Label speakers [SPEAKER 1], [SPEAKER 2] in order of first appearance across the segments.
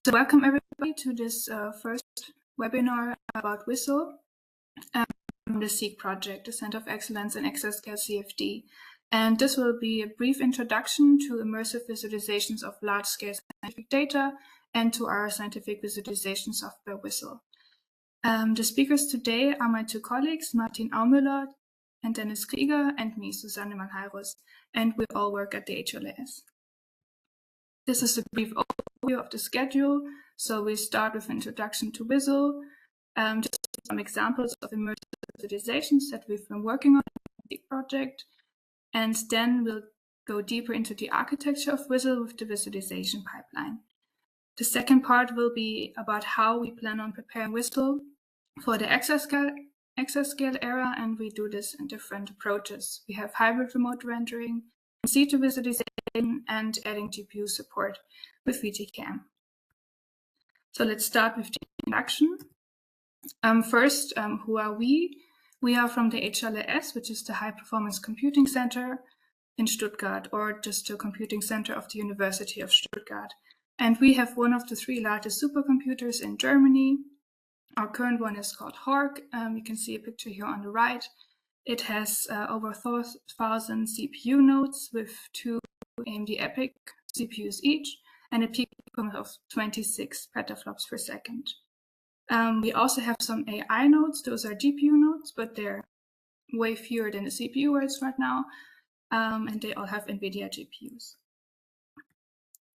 [SPEAKER 1] So welcome everybody to this first webinar about Vistle from the CEEC project, the Center of Excellence in Exascale CFD. And this will be a brief introduction to immersive visualizations of large-scale scientific data and to our scientific visualization software Vistle. The speakers today are my two colleagues, Martin Aumüller and Dennis Krieger, and me, Susanne Manhairus, and we all work at the HLAS. This is a brief overview of the schedule. So we start with an introduction to Vistle, just some examples of immersive visualizations that we've been working on in the project. And then we'll go deeper into the architecture of Vistle with the visualization pipeline. The second part will be about how we plan on preparing Vistle for the exascale era, and we do this in different approaches. We have hybrid remote rendering, in situ visualization, and adding GPU support with VTCam. So let's start with the introduction. First, who are we? We are from the HLAS, which is the High Performance Computing Center in Stuttgart, or just the computing center of the University of Stuttgart. And we have one of the 3 largest supercomputers in Germany. Our current one is called HORC. You can see a picture here on the right. It has over 4,000 CPU nodes with 2 AMD EPYC CPUs each, and a peak performance of 26 petaflops per second. We also have some AI nodes. Those are GPU nodes, but they're way fewer than the CPU worlds right now, and they all have NVIDIA GPUs.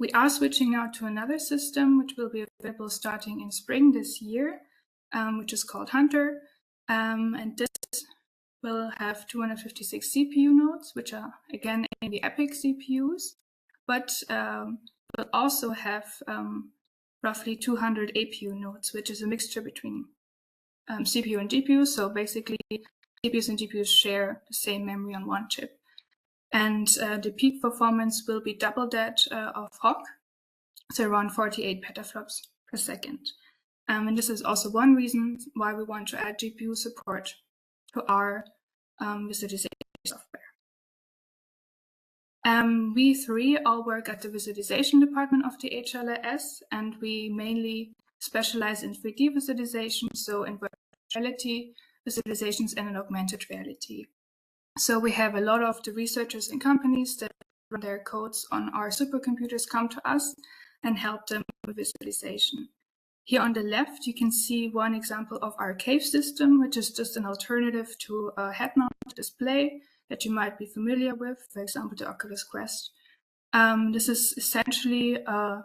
[SPEAKER 1] We are switching now to another system, which will be available starting in spring this year, which is called Hunter, and this will have 256 CPU nodes, which are, again, AMD EPYC CPUs, but will also have roughly 200 APU nodes, which is a mixture between CPU and GPU. So basically, CPUs and GPUs share the same memory on one chip. And the peak performance will be double that of HORC, so around 48 petaflops per second. And this is also one reason why we want to add GPU support to our visualization software. We 3 all work at the visualization department of the HLAS, and we mainly specialize in 3D visualization, so in virtual reality visualizations and in augmented reality. So we have a lot of the researchers and companies that run their codes on our supercomputers come to us and help them with visualization. Here on the left, you can see one example of our cave system, which is just an alternative to a head-mounted display that you might be familiar with, for example, the Oculus Quest. This is essentially a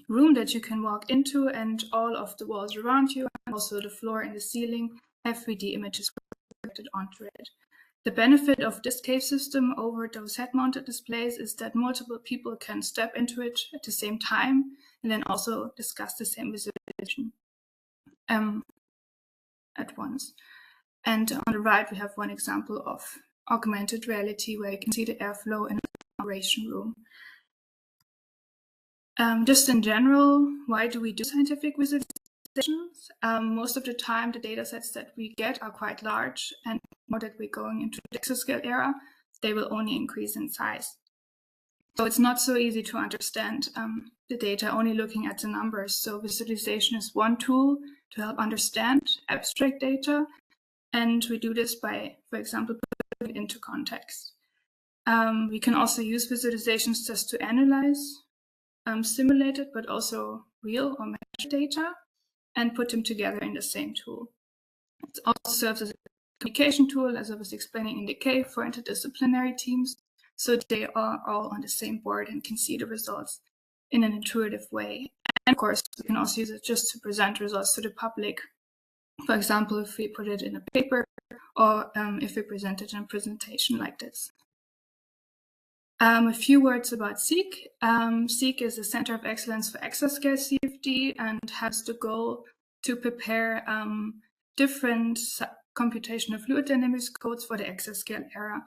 [SPEAKER 1] room that you can walk into, and all of the walls around you, and also the floor and the ceiling, have 3D images projected onto it. The benefit of this cave system over those head-mounted displays is that multiple people can step into it at the same time and then also discuss the same visualization at once. And on the right, we have one example of augmented reality where you can see the airflow in an operation room. Just in general, why do we do scientific visualizations? Most of the time, the data sets that we get are quite large, and now that we're going into the exascale era, they will only increase in size. So it's not so easy to understand the data only looking at the numbers. So visualization is one tool to help understand abstract data, and we do this by, for example, putting it into context. We can also use visualizations just to analyze simulated but also real or measured data and put them together in the same tool. It also serves as a communication tool, as I was explaining in the cave, for interdisciplinary teams, so they are all on the same board and can see the results in an intuitive way. And of course, we can also use it just to present results to the public. For example, if we put it in a paper, or if we present it in a presentation like this. A few words about CEEC. CEEC is a Center of Excellence for Exascale CFD and has the goal to prepare different computational fluid dynamics codes for the exascale era.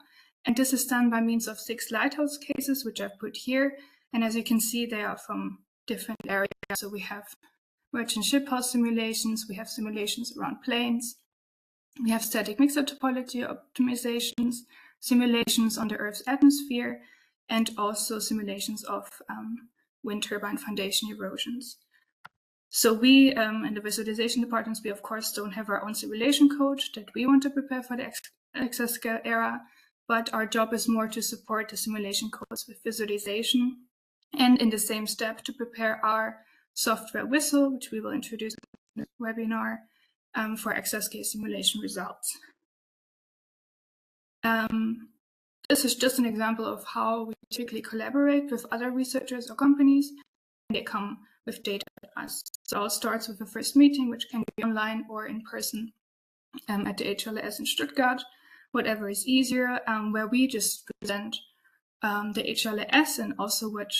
[SPEAKER 1] And this is done by means of 6 lighthouse cases, which I've put here. And as you can see, they are from different areas. So we have merchant ship hull simulations, we have simulations around planes, we have static mixer topology optimizations, simulations on the Earth's atmosphere, and also simulations of wind turbine foundation erosions. So we, in the visualization departments, we of course don't have our own simulation code that we want to prepare for the exascale era, but our job is more to support the simulation codes with visualization, and in the same step to prepare our software Vistle, which we will introduce in the webinar, for exascale simulation results. This is just an example of how we typically collaborate with other researchers or companies, and they come with data to us. So it all starts with a first meeting, which can be online or in person at the HLS in Stuttgart, whatever is easier, where we just present the HLS and also what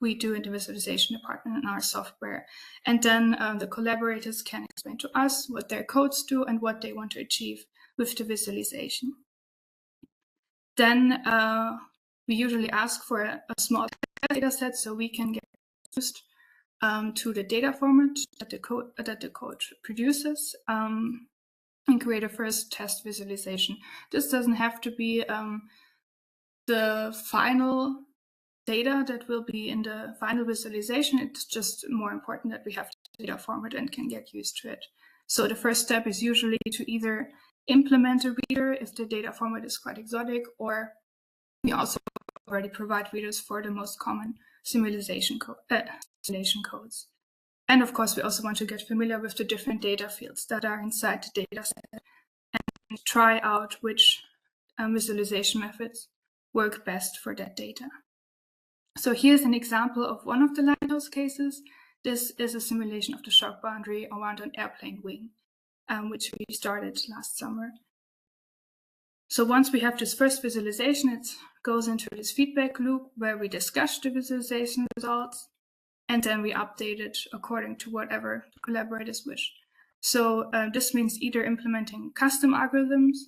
[SPEAKER 1] we do in the visualization department in our software. And then the collaborators can explain to us what their codes do and what they want to achieve with the visualization. Then we usually ask for a small data set so we can get used to the data format that the code produces and create a first test visualization. This doesn't have to be the final data that will be in the final visualization. It's just more important that we have the data format and can get used to it. So the first step is usually to either implement a reader if the data format is quite exotic, or we also already provide readers for the most common simulation codes. And of course, we also want to get familiar with the different data fields that are inside the data set and try out which visualization methods work best for that data. So here's an example of one of the lighthouse cases. This is a simulation of the shock boundary around an airplane wing, which we started last summer. So once we have this first visualization, it goes into this feedback loop where we discuss the visualization results, and then we update it according to whatever the collaborators wish. So this means either implementing custom algorithms,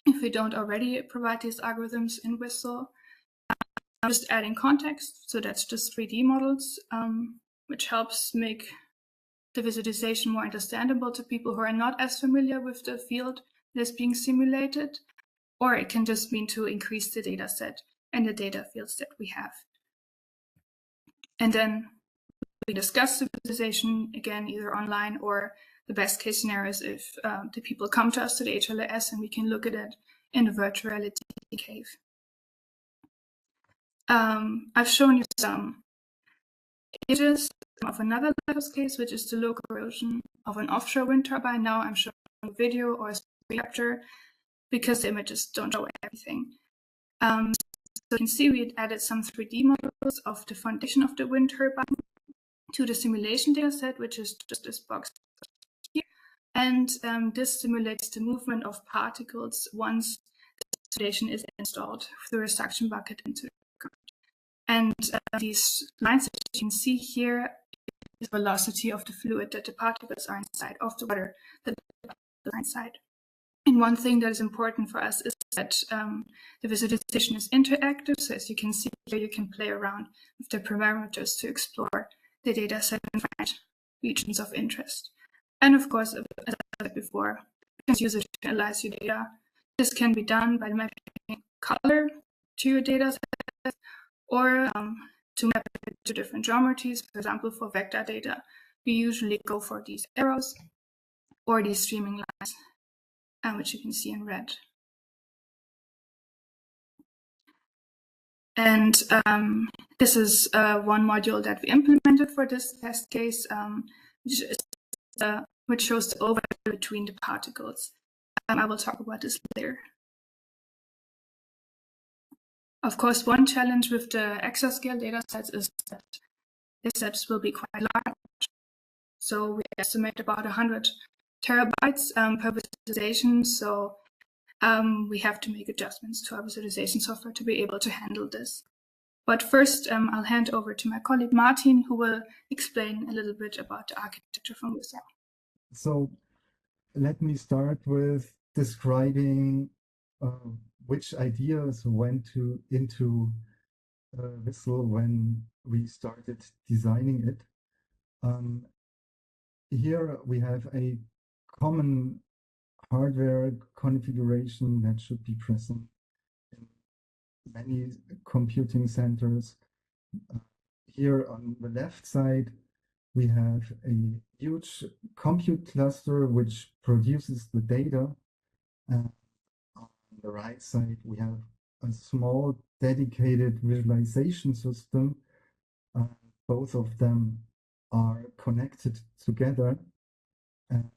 [SPEAKER 1] if we don't already provide these algorithms in Vistle, just adding context, so that's just 3D models, which helps make the visualization more understandable to people who are not as familiar with the field that is being simulated, or it can just mean to increase the data set and the data fields that we have. And then we discuss the visualization again, either online, or the best case scenario is if the people come to us to the HLS and we can look at it in the virtual reality cave. I've shown you some images of another lighthouse case, which is the local erosion of an offshore wind turbine. Now I'm showing a video or a screen capture because the images don't show everything. So you can see we added some 3D models of the foundation of the wind turbine to the simulation dataset, which is just this box here. And this simulates the movement of particles once the foundation is installed through a suction bucket into the ground. And these lines that you can see here is the velocity of the fluid that the particles are inside, of the water that the particles are inside. And one thing that is important for us is that the visualization is interactive. So as you can see here, you can play around with the parameters to explore the data set and find regions of interest. And of course, as I said before, you can use it to analyze your data. This can be done by mapping color to your data set, or to map it to different geometries. For example, for vector data, we usually go for these arrows or these streaming lines, which you can see in red. And this is one module that we implemented for this test case, which shows the overlap between the particles. I will talk about this later. Of course, one challenge with the exascale datasets is that the sets will be quite large. So we estimate about 100 terabytes per visualization. So we have to make adjustments to our visualization software to be able to handle this. But first, I'll hand over to my colleague Martin, who will explain a little bit about the architecture from Vistle.
[SPEAKER 2] So let me start with describing which ideas went into Vistle when we started designing it. Here we have a common hardware configuration that should be present in many computing centers. Here on the left side, we have a huge compute cluster which produces the data. And on the right side, we have a small dedicated visualization system. Both of them are connected together. And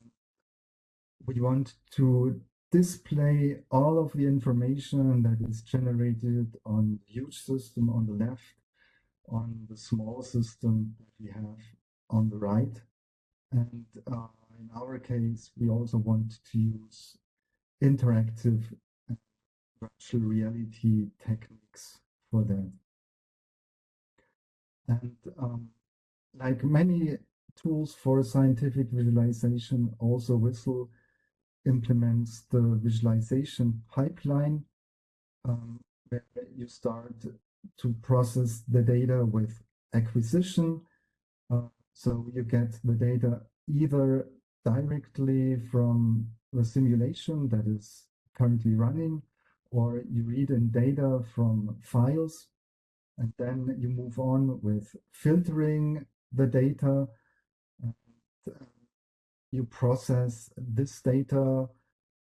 [SPEAKER 2] we want to display all of the information that is generated on the huge system on the left, on the small system that we have on the right. And in our case, we also want to use interactive and virtual reality techniques for that. And like many tools for scientific visualization, also Vistle implements the visualization pipeline, where you start to process the data with acquisition. So you get the data either directly from the simulation that is currently running, or you read in data from files, and then you move on with filtering the data. And you process this data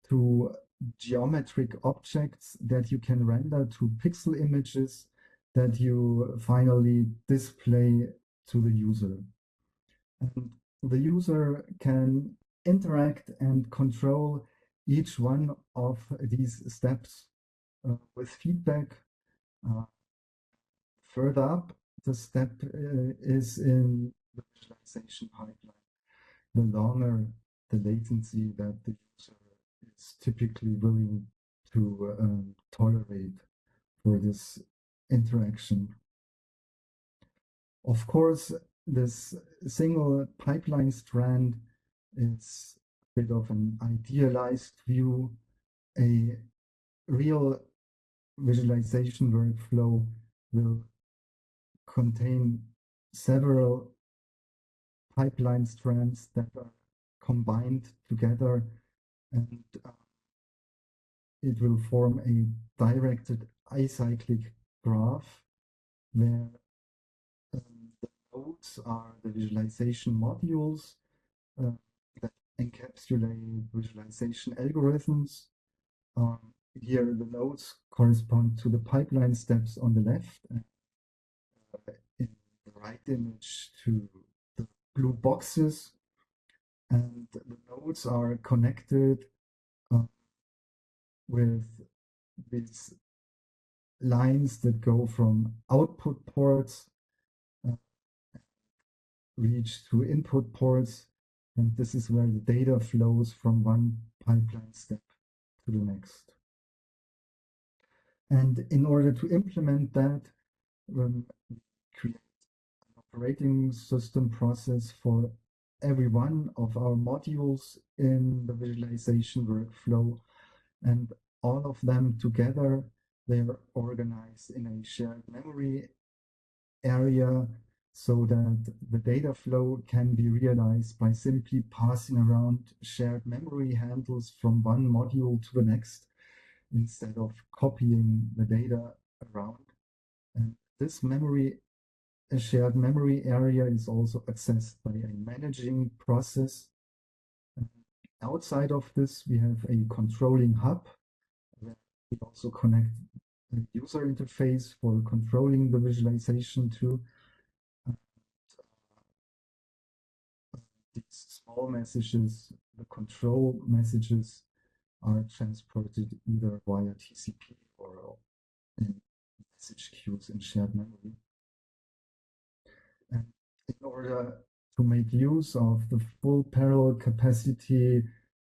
[SPEAKER 2] to geometric objects that you can render to pixel images that you finally display to the user. And the user can interact and control each one of these steps with feedback. Further up, the step is in the visualization pipeline. The longer the latency that the user is typically willing to tolerate for this interaction. Of course, this single pipeline strand is a bit of an idealized view. A real visualization workflow will contain several pipeline strands that are combined together, and it will form a directed acyclic graph where the nodes are the visualization modules that encapsulate visualization algorithms. Here, the nodes correspond to the pipeline steps on the left, and in the right image to the blue boxes. And the nodes are connected with these lines that go from output ports reach to input ports, and this is where the data flows from one pipeline step to the next. And in order to implement that, we create an operating system process for every one of our modules in the visualization workflow, and all of them together, they are organized in a shared memory area so that the data flow can be realized by simply passing around shared memory handles from one module to the next instead of copying the data around. And this shared memory area is also accessed by a managing process. And outside of this, we have a controlling hub where we also connect a user interface for controlling the visualization too. These small messages, the control messages, are transported either via TCP or in message queues in shared memory. And in order to make use of the full parallel capacity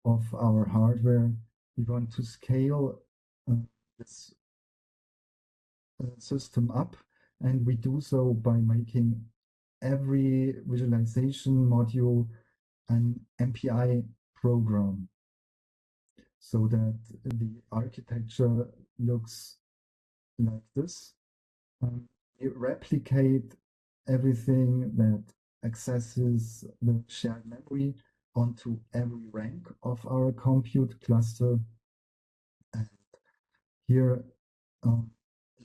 [SPEAKER 2] of our hardware, we want to scale this system up, and we do so by making every visualization module an MPI program so that the architecture looks like this. We replicate everything that accesses the shared memory onto every rank of our compute cluster. And here,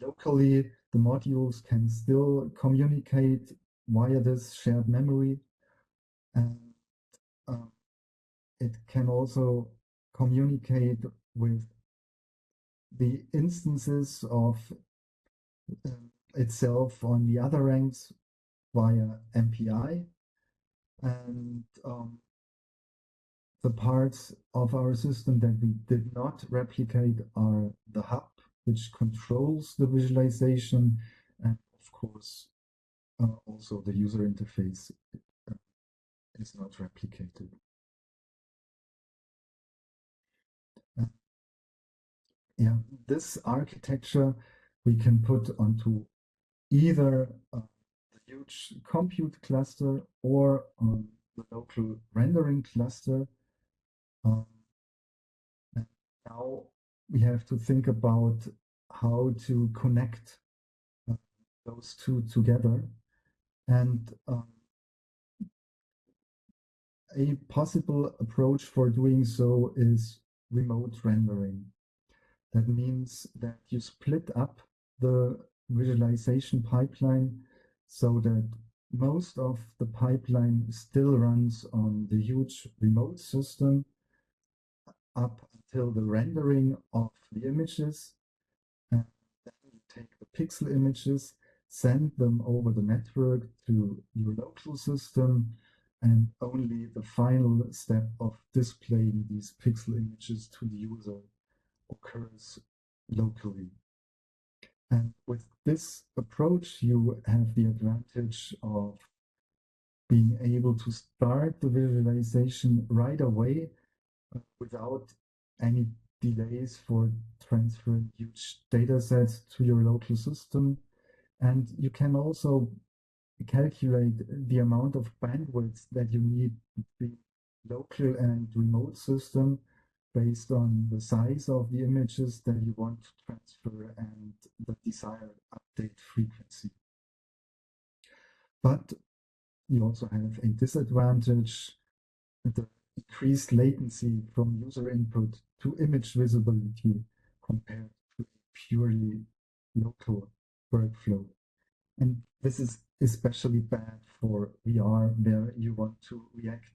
[SPEAKER 2] locally, the modules can still communicate via this shared memory, it can also communicate with the instances of itself on the other ranks via MPI. And the parts of our system that we did not replicate are the hub, which controls the visualization, and of course, also the user interface is not replicated. Yeah, this architecture we can put onto either the huge compute cluster or on the local rendering cluster. And now we have to think about how to connect those two together. And a possible approach for doing so is remote rendering. That means that you split up the visualization pipeline so that most of the pipeline still runs on the huge remote system up until the rendering of the images. And then you take the pixel images, send them over the network to your local system, and only the final step of displaying these pixel images to the user occurs locally. And with this approach, you have the advantage of being able to start the visualization right away without any delays for transferring huge data sets to your local system. And you can also calculate the amount of bandwidth that you need between local and remote system based on the size of the images that you want to transfer and the desired update frequency. But you also have a disadvantage, the increased latency from user input to image visibility compared to a purely local workflow. And this is especially bad for VR, where you want to react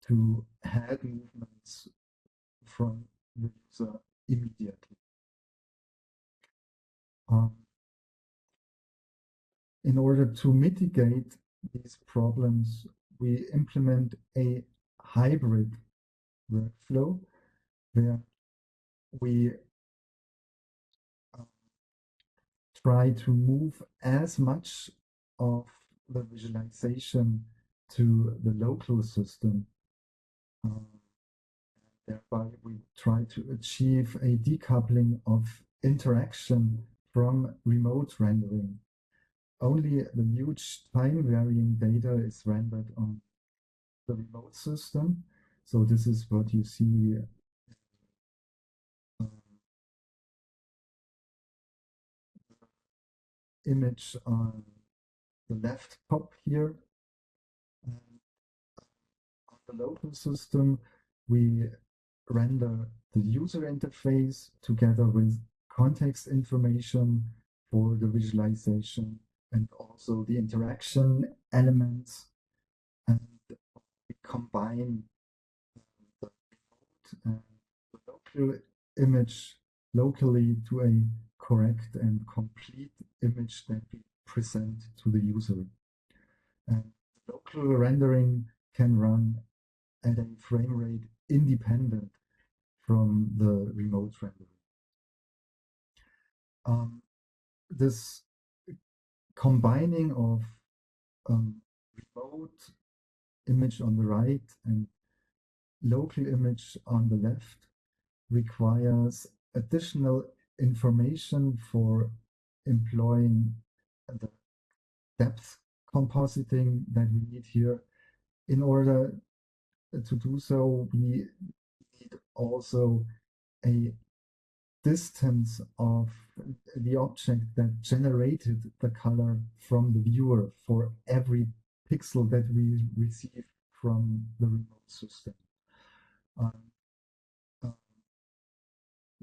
[SPEAKER 2] to head movements from the user immediately. In order to mitigate these problems, we implement a hybrid workflow where we try to move as much of the visualization to the local system. Thereby, we try to achieve a decoupling of interaction from remote rendering. Only the huge time-varying data is rendered on the remote system. So this is what you see image on the left top here. And on the local system, we render the user interface together with context information for the visualization and also the interaction elements. And we combine the remote and the local image locally to a correct and complete image that we present to the user. And local rendering can run at a frame rate independent from the remote rendering. This combining of remote image on the right and local image on the left requires additional information for employing the depth compositing that we need here. In order to do so, we need also a distance of the object that generated the color from the viewer for every pixel that we receive from the remote system.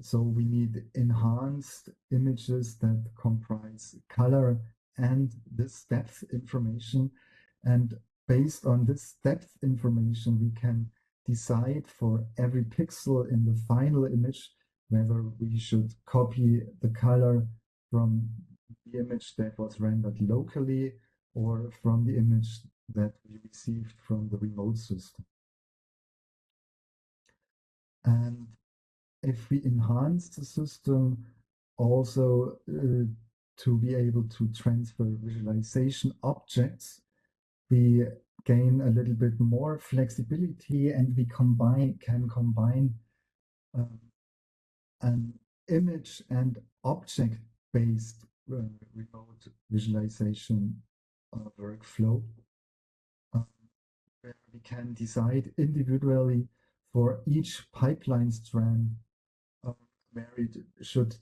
[SPEAKER 2] So we need enhanced images that comprise color and this depth information. And based on this depth information, we can decide for every pixel in the final image whether we should copy the color from the image that was rendered locally or from the image that we received from the remote system. And if we enhance the system also to be able to transfer visualization objects, we gain a little bit more flexibility, and we can combine an image and object-based remote visualization workflow, where we can decide individually for each pipeline strand where it should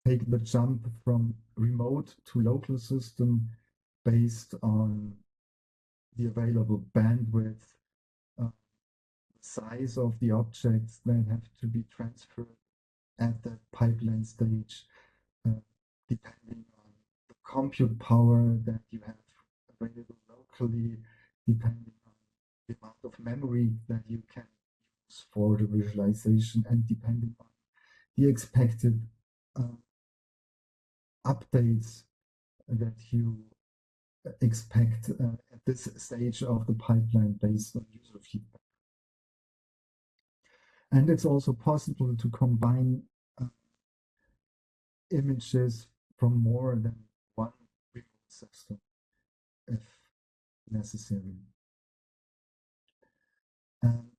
[SPEAKER 2] take the jump from remote to local system based on the available bandwidth, size of the objects that have to be transferred at that pipeline stage, depending on the compute power that you have available locally, depending on the amount of memory that you can use for the visualization, and depending on the expected updates that you expect at this stage of the pipeline based on user feedback. And it's also possible to combine images from more than one remote system if necessary. And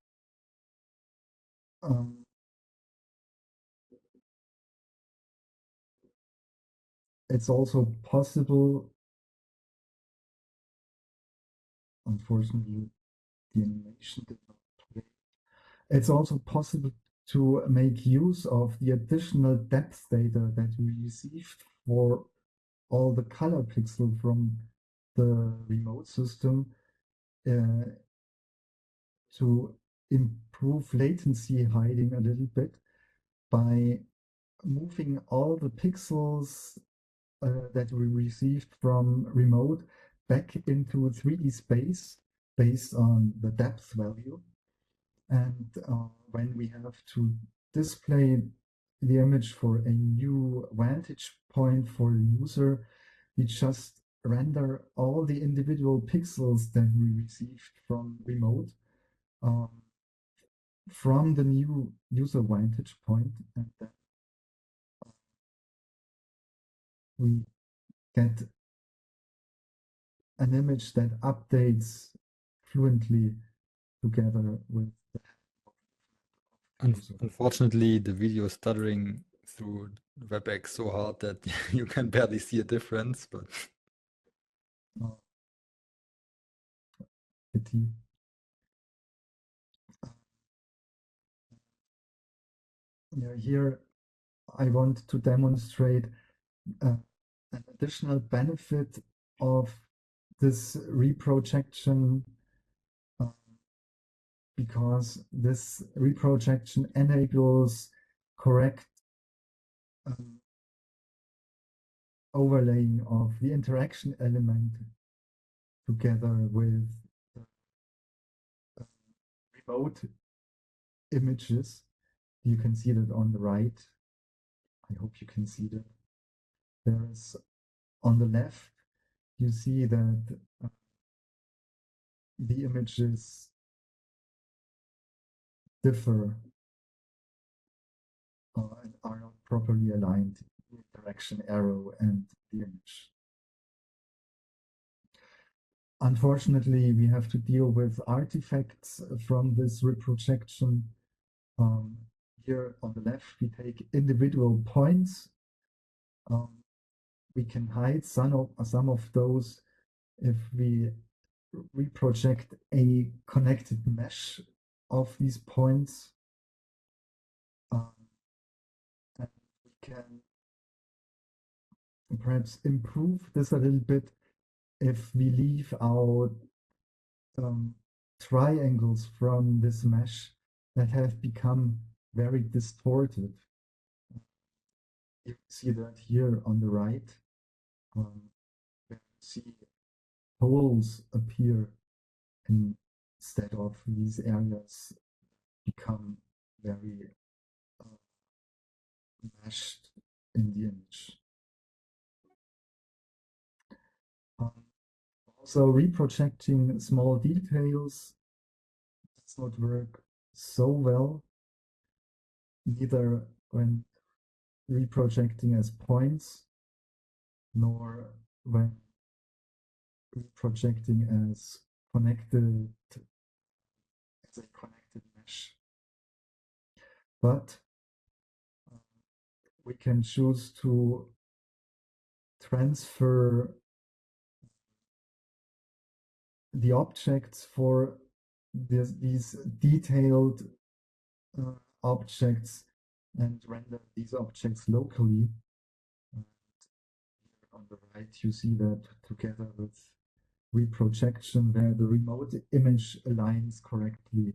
[SPEAKER 2] it's also possible, unfortunately, the animation did not play. It's also possible to make use of the additional depth data that we received for all the color pixels from the remote system to improve latency hiding a little bit by moving all the pixels that we received from remote back into 3D space based on the depth value. And when we have to display the image for a new vantage point for the user, we just render all the individual pixels that we received from remote from the new user vantage point, and then we get an image that updates fluently together with the
[SPEAKER 3] Unfortunately, the video is stuttering through WebEx so hard that you can barely see a difference, but
[SPEAKER 2] pity. Here I want to demonstrate an additional benefit of this reprojection, because this reprojection enables correct overlaying of the interaction element together with remote images. You can see that on the right. I hope you can see that. There is on the left, you see that the images differ and are not properly aligned, the interaction arrow and the image. Unfortunately, we have to deal with artifacts from this reprojection. Here on the left, we take individual points. We can hide some of those if we reproject a connected mesh of these points. And we can perhaps improve this a little bit if we leave out triangles from this mesh that have become very distorted. You see that here on the right, where you see holes appear in instead of these areas become very meshed in the image. Also, reprojecting small details does not work so well, neither when reprojecting as points, nor when reprojecting as connected as a connected mesh. But we can choose to transfer the objects for these detailed objects and render these objects locally. And on the right, you see that together with reprojection, where the remote image aligns correctly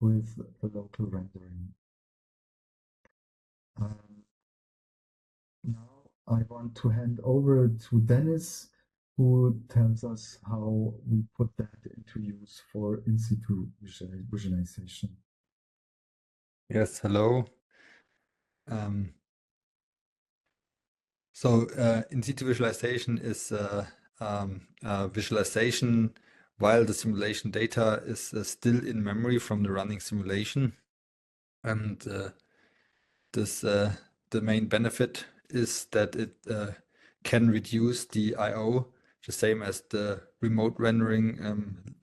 [SPEAKER 2] with the local rendering. Now I want to hand over to Dennis, who tells us how we put that into use for in situ visualization.
[SPEAKER 3] Yes, hello. So in situ visualization is visualization while the simulation data is still in memory from the running simulation. And the main benefit is that it can reduce the I/O, the same as the remote rendering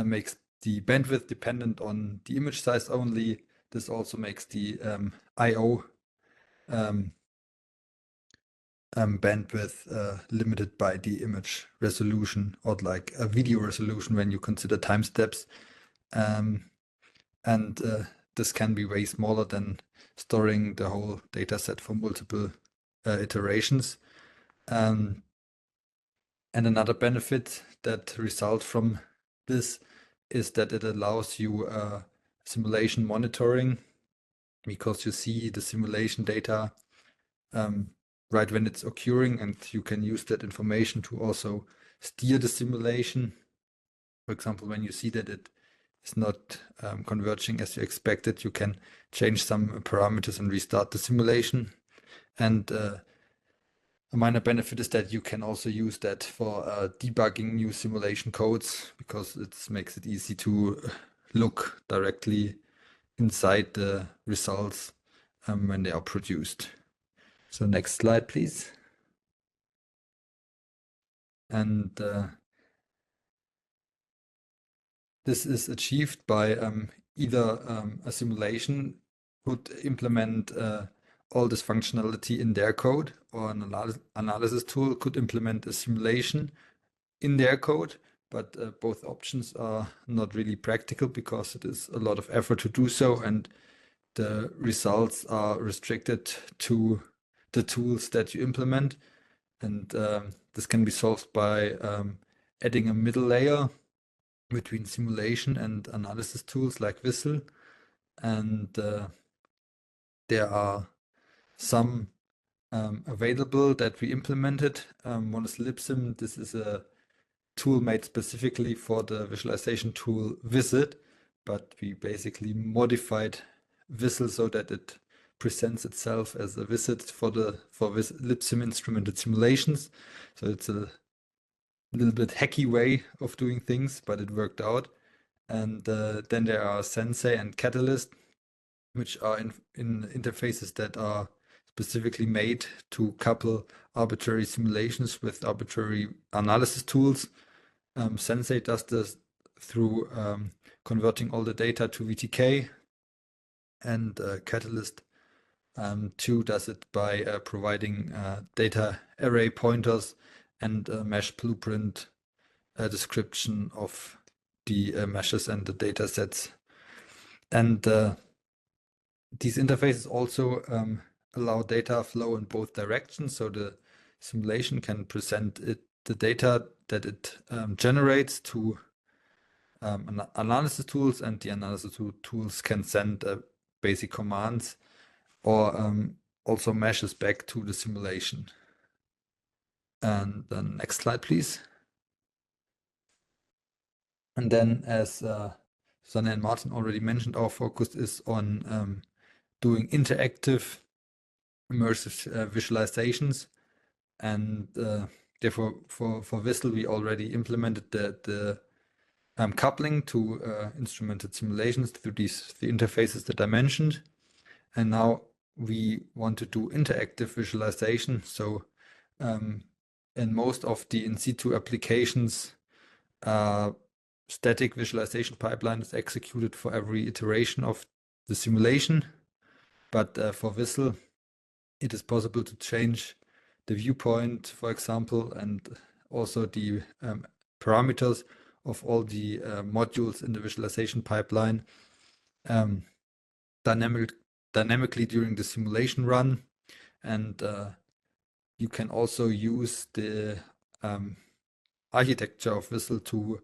[SPEAKER 3] makes the bandwidth dependent on the image size only. This also makes the I/O bandwidth limited by the image resolution, or like a video resolution when you consider time steps. And this can be way smaller than storing the whole data set for multiple iterations. And another benefit that results from this is that it allows you simulation monitoring, because you see the simulation data right when it's occurring, and you can use that information to also steer the simulation. For example, when you see that it is not converging as you expected, you can change some parameters and restart the simulation. And a minor benefit is that you can also use that for debugging new simulation codes, because it makes it easy to look directly inside the results when they are produced. So next slide, please. And this is achieved by either a simulation could implement all this functionality in their code, or an analysis tool could implement a simulation in their code. But both options are not really practical, because it is a lot of effort to do so, and the results are restricted to the tools that you implement. And this can be solved by adding a middle layer between simulation and analysis tools like Vistle. And there are some available that we implemented. One is Libsim. This is a tool made specifically for the visualization tool Visit, but we basically modified Vistle so that it presents itself as a visit for Libsim instrumented simulations. So it's a little bit hacky way of doing things, but it worked out. And then there are Sensei and Catalyst, which are in interfaces that are specifically made to couple arbitrary simulations with arbitrary analysis tools. Sensei does this through converting all the data to VTK, and Catalyst too does it by providing data array pointers and a mesh blueprint description of the meshes and the data sets. And these interfaces also allow data flow in both directions, so the simulation can present the data that it generates to analysis tools, and the analysis tools can send basic commands, or also meshes back to the simulation. And then next slide, please. And then, as Susanne and Martin already mentioned, our focus is on doing interactive immersive visualizations. And therefore, for Vistle, we already implemented the coupling to instrumented simulations through the interfaces that I mentioned. And now we want to do interactive visualization. So in most of the in situ applications, static visualization pipeline is executed for every iteration of the simulation. But for Vistle, it is possible to change the viewpoint, for example, and also the parameters of all the modules in the visualization pipeline dynamically during the simulation run. And you can also use the architecture of Vistle to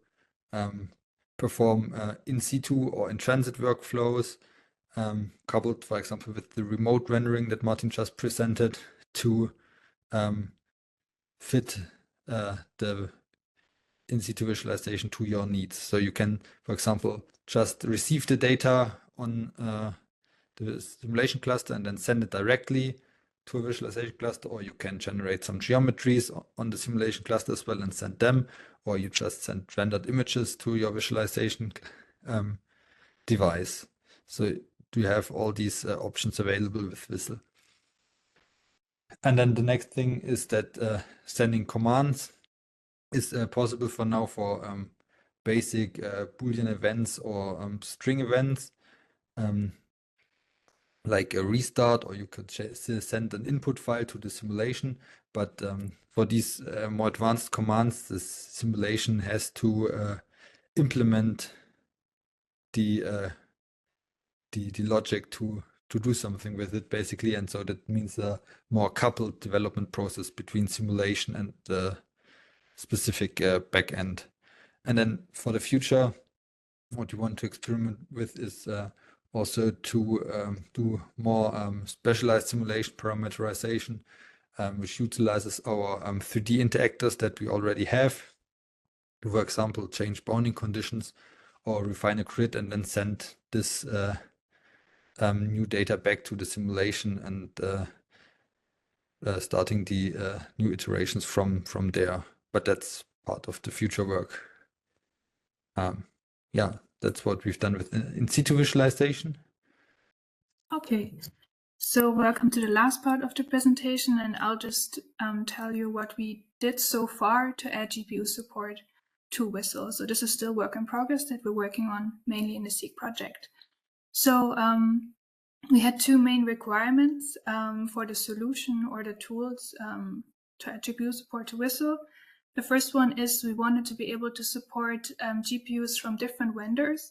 [SPEAKER 3] perform in situ or in transit workflows, coupled, for example, with the remote rendering that Martin just presented to fit the in situ visualization to your needs. So you can, for example, just receive the data on the simulation cluster and then send it directly to a visualization cluster, or you can generate some geometries on the simulation cluster as well and send them, or you just send rendered images to your visualization device. So you have all these options available with Vistle. And then the next thing is that sending commands is possible for now for basic Boolean events or string events, like a restart, or you could send an input file to the simulation. But for these more advanced commands, the simulation has to implement the logic to do something with it, basically. And so that means a more coupled development process between simulation and the specific backend. And then for the future, what you want to experiment with is also to do more specialized simulation parameterization, which utilizes our 3D interactors that we already have to, for example, change bounding conditions or refine a grid and then send this new data back to the simulation and starting the new iterations from there. But that's part of the future work. Yeah, that's what we've done with in situ visualization.
[SPEAKER 1] Okay, so welcome to the last part of the presentation, and I'll just tell you what we did so far to add GPU support to Vistle. So this is still work in progress that we're working on mainly in the CEEC project. So we had two main requirements for the solution or the tools to add GPU support to Vistle. The first one is we wanted to be able to support GPUs from different vendors.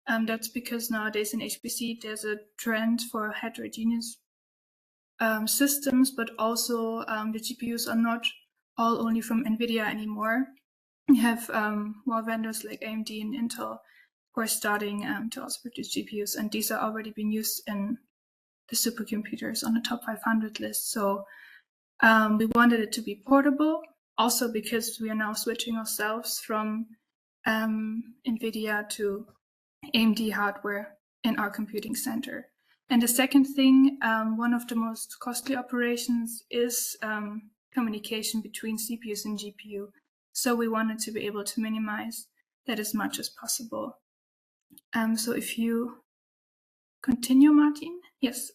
[SPEAKER 1] That's because nowadays in HPC there's a trend for heterogeneous systems, but also the GPUs are not all only from NVIDIA anymore. We have more vendors like AMD and Intel who are starting to also produce GPUs, and these are already being used in the supercomputers on the top 500 list. So we wanted it to be portable, also because we are now switching ourselves from NVIDIA to AMD hardware in our computing center. And the second thing, one of the most costly operations is communication between CPUs and GPU. So we wanted to be able to minimize that as much as possible. So if you continue, Martin. Yes.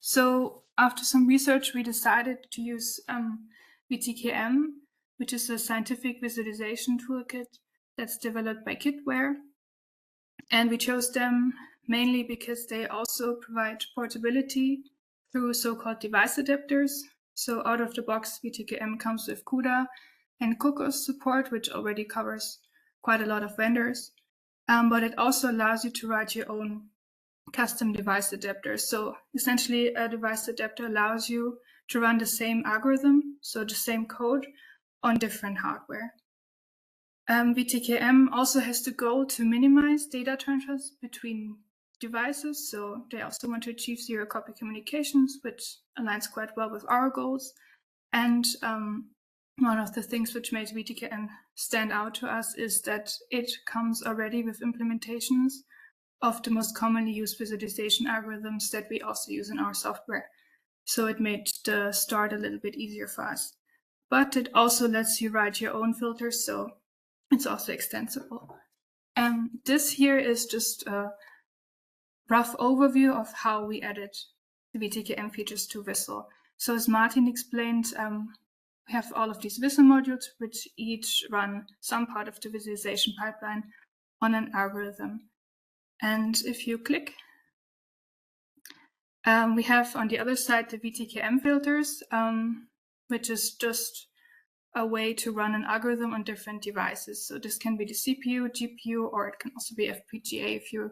[SPEAKER 1] So after some research, we decided to use VTKM, which is a scientific visualization toolkit that's developed by Kitware. And we chose them mainly because they also provide portability through so-called device adapters. So out of the box, VTKM comes with CUDA and Cocos support, which already covers quite a lot of vendors. But it also allows you to write your own custom device adapters. So essentially, a device adapter allows you to run the same algorithm, so the same code, on different hardware. VTKM also has the goal to minimize data transfers between devices. So they also want to achieve zero copy communications, which aligns quite well with our goals. And one of the things which made VTKM stand out to us is that it comes already with implementations of the most commonly used visualization algorithms that we also use in our software. So it made the start a little bit easier for us. But it also lets you write your own filters, so it's also extensible. This here is just a rough overview of how we added the VTKM features to Vistle. So as Martin explained, we have all of these Vistle modules, which each run some part of the visualization pipeline on an algorithm. And if you click, we have on the other side the VTKM filters, which is just a way to run an algorithm on different devices. So this can be the CPU, GPU, or it can also be FPGA if you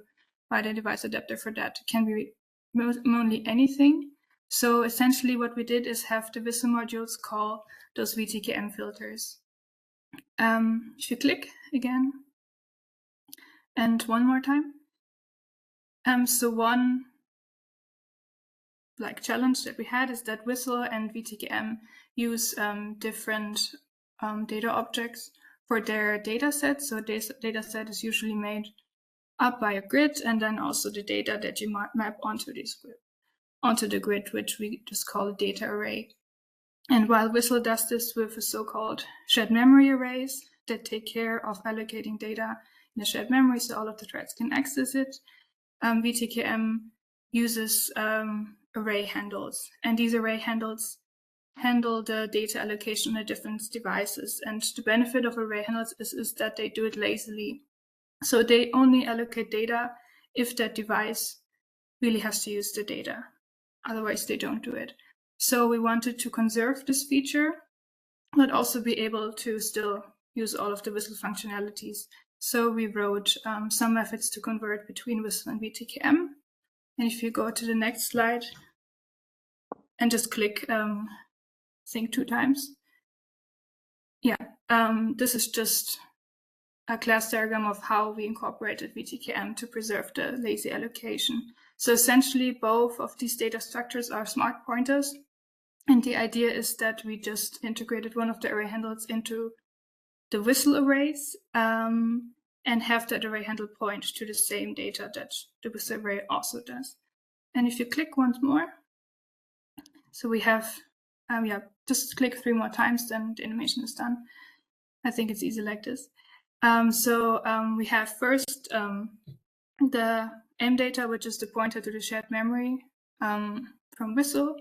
[SPEAKER 1] write a device adapter for that. It can be mainly anything. So essentially what we did is have the Vistle modules call those VTKM filters. If you click again, and one more time. So one challenge that we had is that Vistle and VTKM use different data objects for their data set. So this data set is usually made up by a grid, and then also the data that you map onto the grid, which we just call a data array. And while Vistle does this with a so-called shared memory arrays that take care of allocating data in a shared memory so all of the threads can access it, VTKM uses array handles, and these array handles handle the data allocation on different devices. And the benefit of array handles is that they do it lazily. So they only allocate data if that device really has to use the data. Otherwise, they don't do it. So we wanted to conserve this feature, but also be able to still use all of the Vistle functionalities. So we wrote some methods to convert between Vistle and VTKM. And if you go to the next slide and just click sync 2 times. Yeah, this is just a class diagram of how we incorporated VTKM to preserve the lazy allocation. So essentially, both of these data structures are smart pointers. And the idea is that we just integrated one of the array handles into the Vistle arrays and have that array handle point to the same data that the Vistle array also does. And if you click once more, so we have, just click 3 more times, then the animation is done. I think it's easy like this. We have first the M data, which is the pointer to the shared memory from Vistle.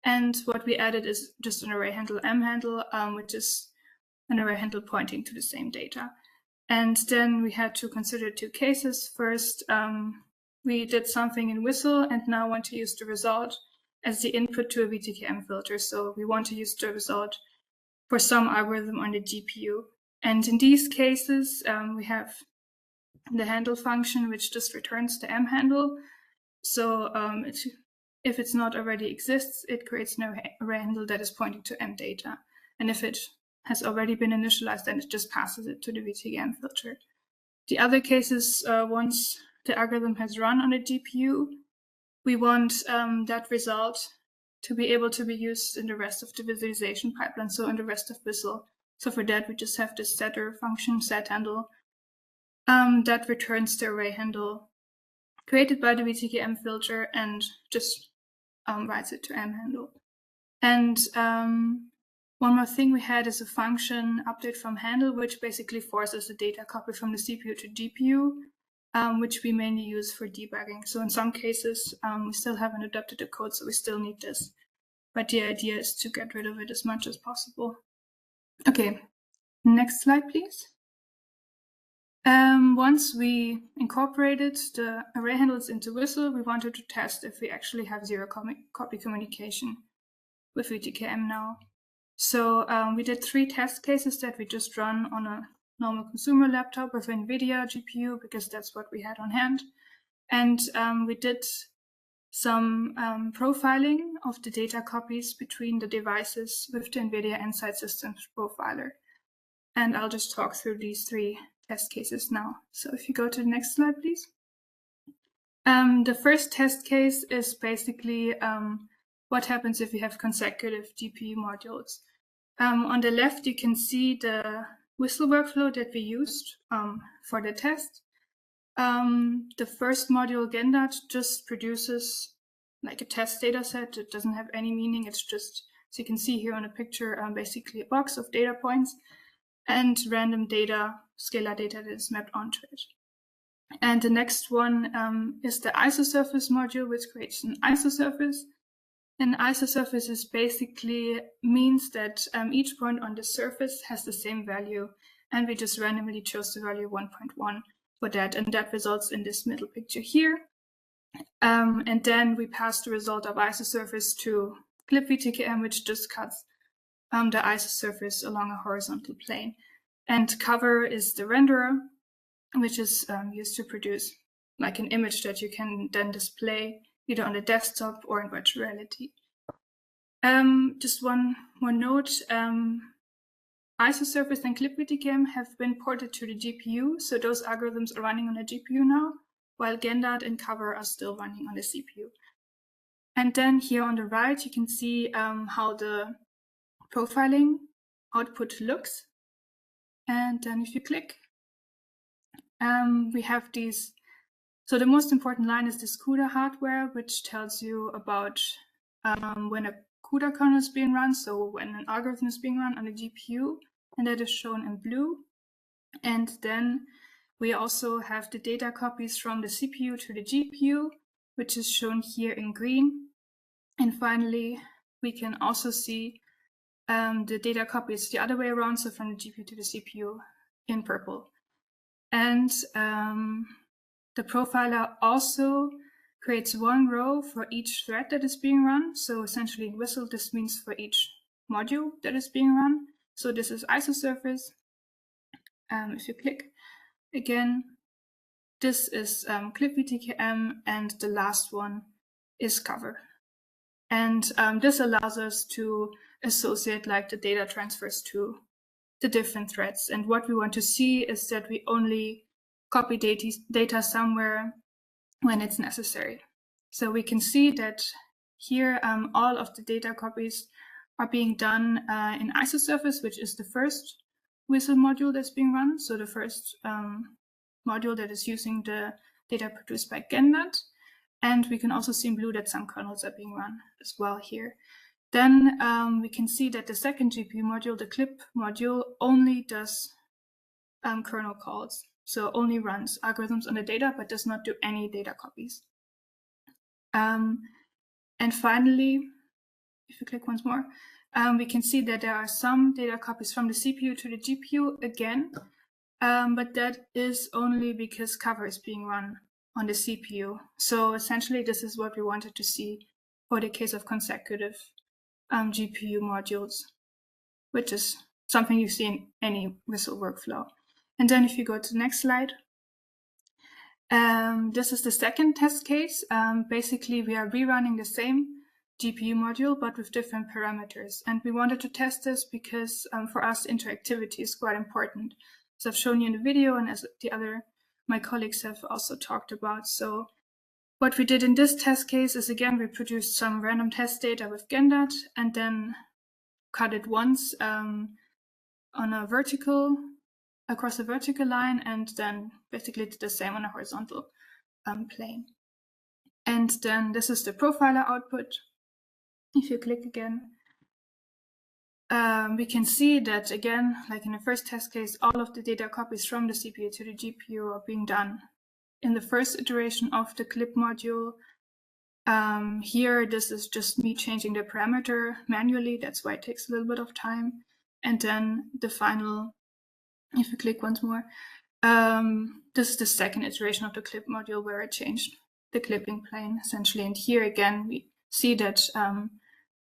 [SPEAKER 1] And what we added is just an array handle M handle, which is an array handle pointing to the same data. And then we had to consider 2 cases. First, we did something in Vistle and now want to use the result as the input to a VTKM filter. So we want to use the result for some algorithm on the GPU. And in these cases, we have the handle function, which just returns the M handle. So if it's not already exists, it creates an array handle that is pointing to M data. And if it has already been initialized, then it just passes it to the VTKM filter. The other cases, once the algorithm has run on the GPU, we want that result to be able to be used in the rest of the visualization pipeline, so in the rest of Vistle. So for that, we just have this setter function, set handle, that returns the array handle created by the VTKM filter and just writes it to M handle. And one more thing we had is a function update from handle, which basically forces the data copy from the CPU to GPU, which we mainly use for debugging. So in some cases, we still haven't adapted the code, so we still need this. But the idea is to get rid of it as much as possible. Okay, next slide, please. Once we incorporated the array handles into Vistle, we wanted to test if we actually have zero copy communication with VTKM now. So we did 3 test cases that we just run on a normal consumer laptop with NVIDIA GPU, because that's what we had on hand. And we did some profiling of the data copies between the devices with the NVIDIA Insight Systems profiler. And I'll just talk through these 3 test cases now. So if you go to the next slide, please. The first test case is basically what happens if you have consecutive GPU modules. On the left, you can see the Vistle workflow that we used for the test. The first module, GenDat, just produces like a test data set. It doesn't have any meaning. It's just, so you can see here on the picture, basically a box of data points and random data, scalar data that is mapped onto it. And the next one is the isosurface module, which creates an isosurface. An isosurface is basically means that each point on the surface has the same value, and we just randomly chose the value 1.1 for that, and that results in this middle picture here. And then we pass the result of isosurface to clip-VTKM, which just cuts the isosurface along a horizontal plane. And cover is the renderer, which is used to produce like an image that you can then display either on the desktop or in virtual reality. Just one more note, isosurface and clip-VTKM have been ported to the GPU, so those algorithms are running on the GPU now, while GenDat and cover are still running on the CPU. And then here on the right, you can see how the profiling output looks. And then if you click, we have these. So the most important line is this CUDA hardware, which tells you about when a CUDA kernel is being run, so when an algorithm is being run on the GPU, and that is shown in blue. And then we also have the data copies from the CPU to the GPU, which is shown here in green. And finally, we can also see the data copies the other way around, so from the GPU to the CPU in purple. And the profiler also creates one row for each thread that is being run. So essentially in Vistle, this means for each module that is being run. So this is isosurface. If you click again, this is clip-VTKM, and the last one is cover. And this allows us to associate like the data transfers to the different threads. And what we want to see is that we only copy data somewhere when it's necessary. So we can see that here all of the data copies are being done in isosurface, which is the first Vistle module that's being run. So the first module that is using the data produced by GenDat. And we can also see in blue that some kernels are being run as well here. Then we can see that the second GPU module, the clip module, only does kernel calls. So only runs algorithms on the data, but does not do any data copies. And finally, if you click once more, we can see that there are some data copies from the CPU to the GPU again, but that is only because cover is being run on the CPU. So essentially, this is what we wanted to see for the case of consecutive GPU modules, which is something you see in any Vistle workflow. And then if you go to the next slide, this is the second test case. Basically, we are rerunning the same GPU module, but with different parameters. And we wanted to test this because for us, interactivity is quite important. As I've shown you in the video, and as my colleagues have also talked about. So what we did in this test case is, again, we produced some random test data with GenDat and then cut it once on a vertical, across a vertical line, and then basically did the same on a horizontal plane. And then this is the profiler output. If you click again, we can see that, again, like in the first test case, all of the data copies from the CPU to the GPU are being done in the first iteration of the clip module. Here, this is just me changing the parameter manually. That's why it takes a little bit of time. And then the final, if you click once more, this is the second iteration of the clip module where I changed the clipping plane, essentially. And here, again, we see that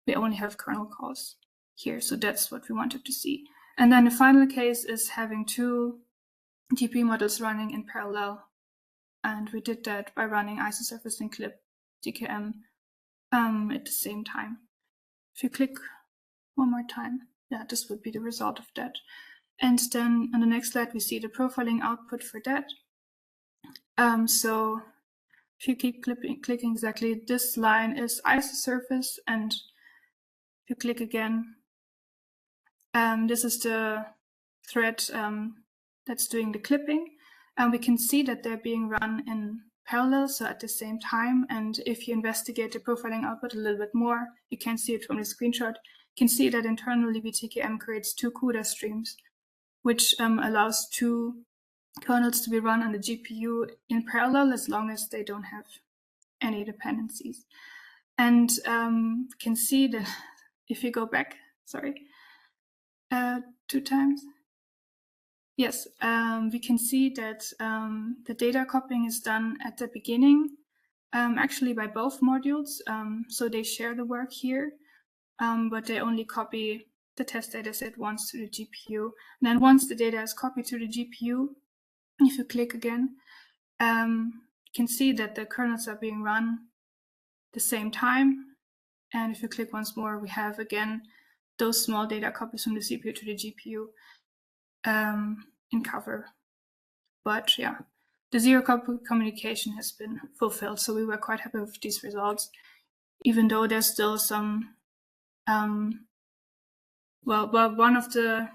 [SPEAKER 1] we only have kernel calls here. So that's what we wanted to see. And then the final case is having two GPU models running in parallel. And we did that by running isosurface and clip-VTKM at the same time. If you click one more time, yeah, this would be the result of that. And then on the next slide, we see the profiling output for that. So if you keep clicking exactly, this line is isosurface, and if you click again, This is the thread that's doing the clipping. And we can see that they're being run in parallel, so at the same time. And if you investigate the profiling output a little bit more, you can see it from the screenshot. You can see that internally VTKM creates 2 CUDA streams, which allows 2 kernels to be run on the GPU in parallel as long as they don't have any dependencies. And you can see that if you go back, 2 times. Yes, we can see that the data copying is done at the beginning, actually by both modules. So they share the work here, but they only copy the test dataset once to the GPU. And then once the data is copied to the GPU, if you click again, you can see that the kernels are being run the same time. And if you click once more, we have again those small data copies from the CPU to the GPU in cover. But yeah, the zero communication has been fulfilled. So we were quite happy with these results, even though there's still some, well, one of the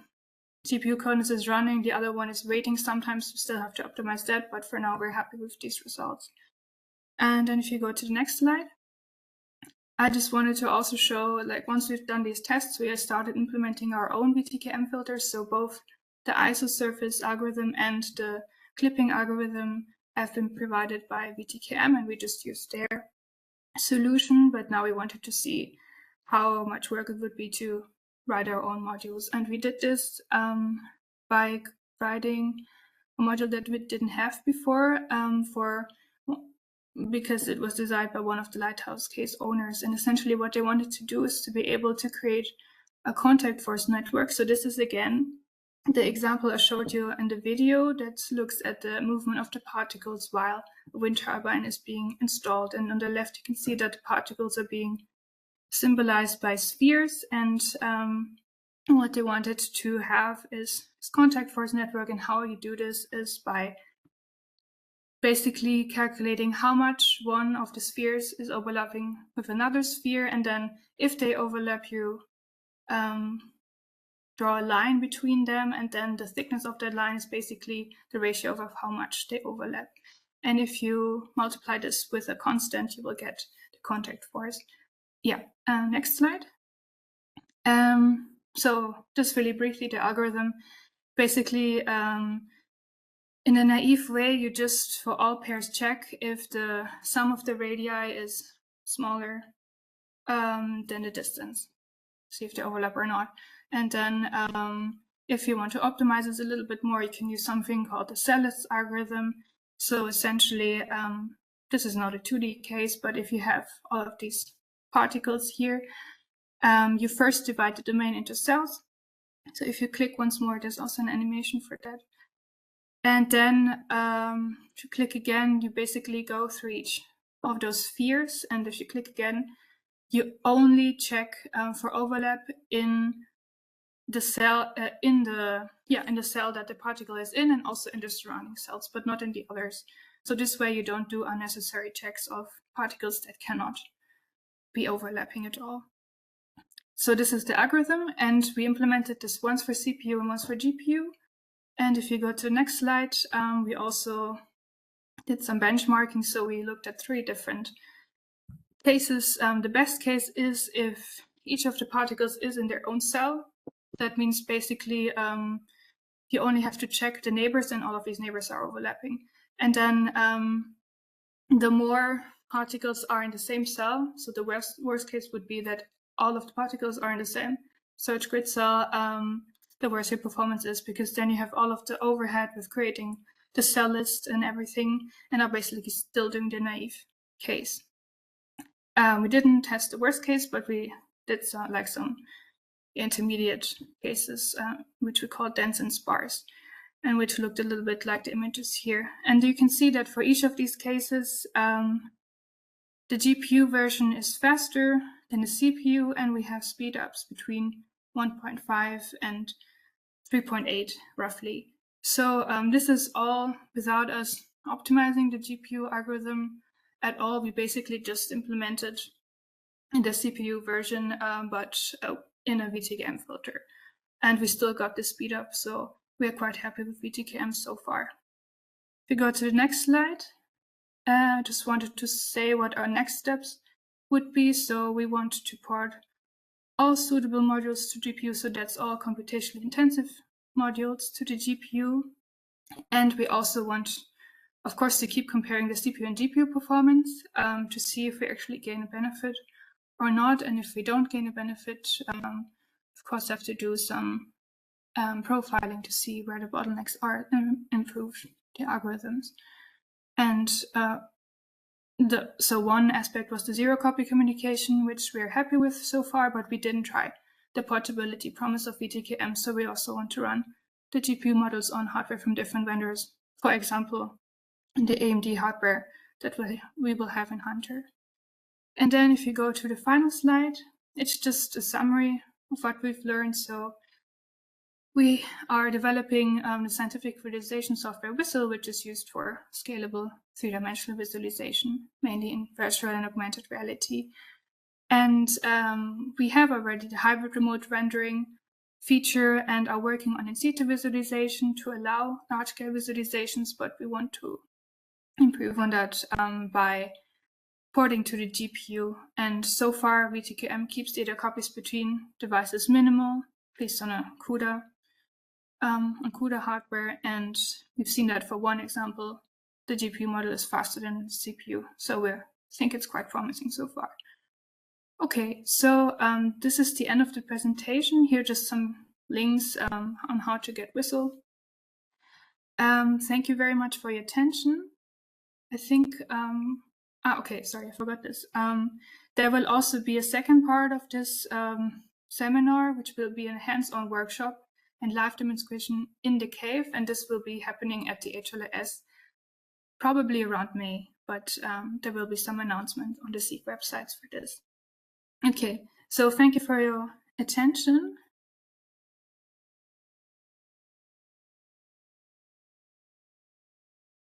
[SPEAKER 1] GPU kernels is running, the other one is waiting. Sometimes we still have to optimize that, but for now we're happy with these results. And then if you go to the next slide, I just wanted to also show, like, once we've done these tests, we have started implementing our own VTKM filters. So both the isosurface algorithm and the clipping algorithm have been provided by VTKM, and we just used their solution. But now we wanted to see how much work it would be to write our own modules. And we did this by writing a module that we didn't have before because it was designed by one of the Lighthouse case owners. And essentially what they wanted to do is to be able to create a contact force network. So this is again the example I showed you in the video that looks at the movement of the particles while a wind turbine is being installed. And on the left, you can see that the particles are being symbolized by spheres. And what they wanted to have is this contact force network. And how you do this is by basically calculating how much one of the spheres is overlapping with another sphere. And then if they overlap, you draw a line between them. And then the thickness of that line is basically the ratio of how much they overlap. And if you multiply this with a constant, you will get the contact force. Yeah, next slide. So just really briefly, the algorithm, basically, in a naive way, you just, for all pairs, check if the sum of the radii is smaller than the distance. See if they overlap or not. And then if you want to optimize this a little bit more, you can use something called the cell list algorithm. So essentially, this is not a 2D case, but if you have all of these particles here, you first divide the domain into cells. So if you click once more, there's also an animation for that. And then if you click again, you basically go through each of those spheres. And if you click again, you only check for overlap in the cell in the cell that the particle is in, and also in the surrounding cells, but not in the others. So this way you don't do unnecessary checks of particles that cannot be overlapping at all. So this is the algorithm, and we implemented this once for CPU and once for GPU. And if you go to the next slide, we also did some benchmarking. So we looked at 3 different cases. The best case is if each of the particles is in their own cell. That means basically you only have to check the neighbors, and all of these neighbors are overlapping. And then the more particles are in the same cell, so the worst case would be that all of the particles are in the same search grid cell, the worse your performance is, because then you have all of the overhead with creating the cell list and everything, and are basically still doing the naive case. We didn't test the worst case, but we did some intermediate cases, which we call dense and sparse, and which looked a little bit like the images here. And you can see that for each of these cases, the GPU version is faster than the CPU, and we have speed ups between 1.5 and 3.8 roughly. So this is all without us optimizing the GPU algorithm at all. We basically just implemented in the CPU version, but in a VTKM filter. and we still got the speed up, so we're quite happy with VTKM so far. If we go to the next slide, I just wanted to say what our next steps would be. So we want to port all suitable modules to GPU, so that's all computationally intensive modules to the GPU. And we also want, of course, to keep comparing the CPU and GPU performance to see if we actually gain a benefit or not. And if we don't gain a benefit, of course, have to do some profiling to see where the bottlenecks are and improve the algorithms. And so one aspect was the zero copy communication, which we're happy with so far, but we didn't try the portability promise of VTKM. So we also want to run the GPU models on hardware from different vendors. For example, the AMD hardware that we will have in Hunter. And then if you go to the final slide, it's just a summary of what we've learned. So we are developing the scientific visualization software Vistle, which is used for scalable three-dimensional visualization, mainly in virtual and augmented reality. And we have already the hybrid remote rendering feature and are working on in situ visualization to allow large-scale visualizations, but we want to improve on that by porting to the GPU. And so far, VTKM keeps data copies between devices minimal, based on a CUDA hardware, and we've seen that for one example, the GPU model is faster than the CPU. So we think it's quite promising so far. Okay, so this is the end of the presentation. Here are just some links on how to get Vistle. Thank you very much for your attention. I think, okay, sorry, I forgot this. There will also be a second part of this seminar, which will be a hands-on workshop and live demonstration in the cave, and this will be happening at the HLS probably around May, but there will be some announcement on the CEEC websites for this. Okay, so thank you for your attention,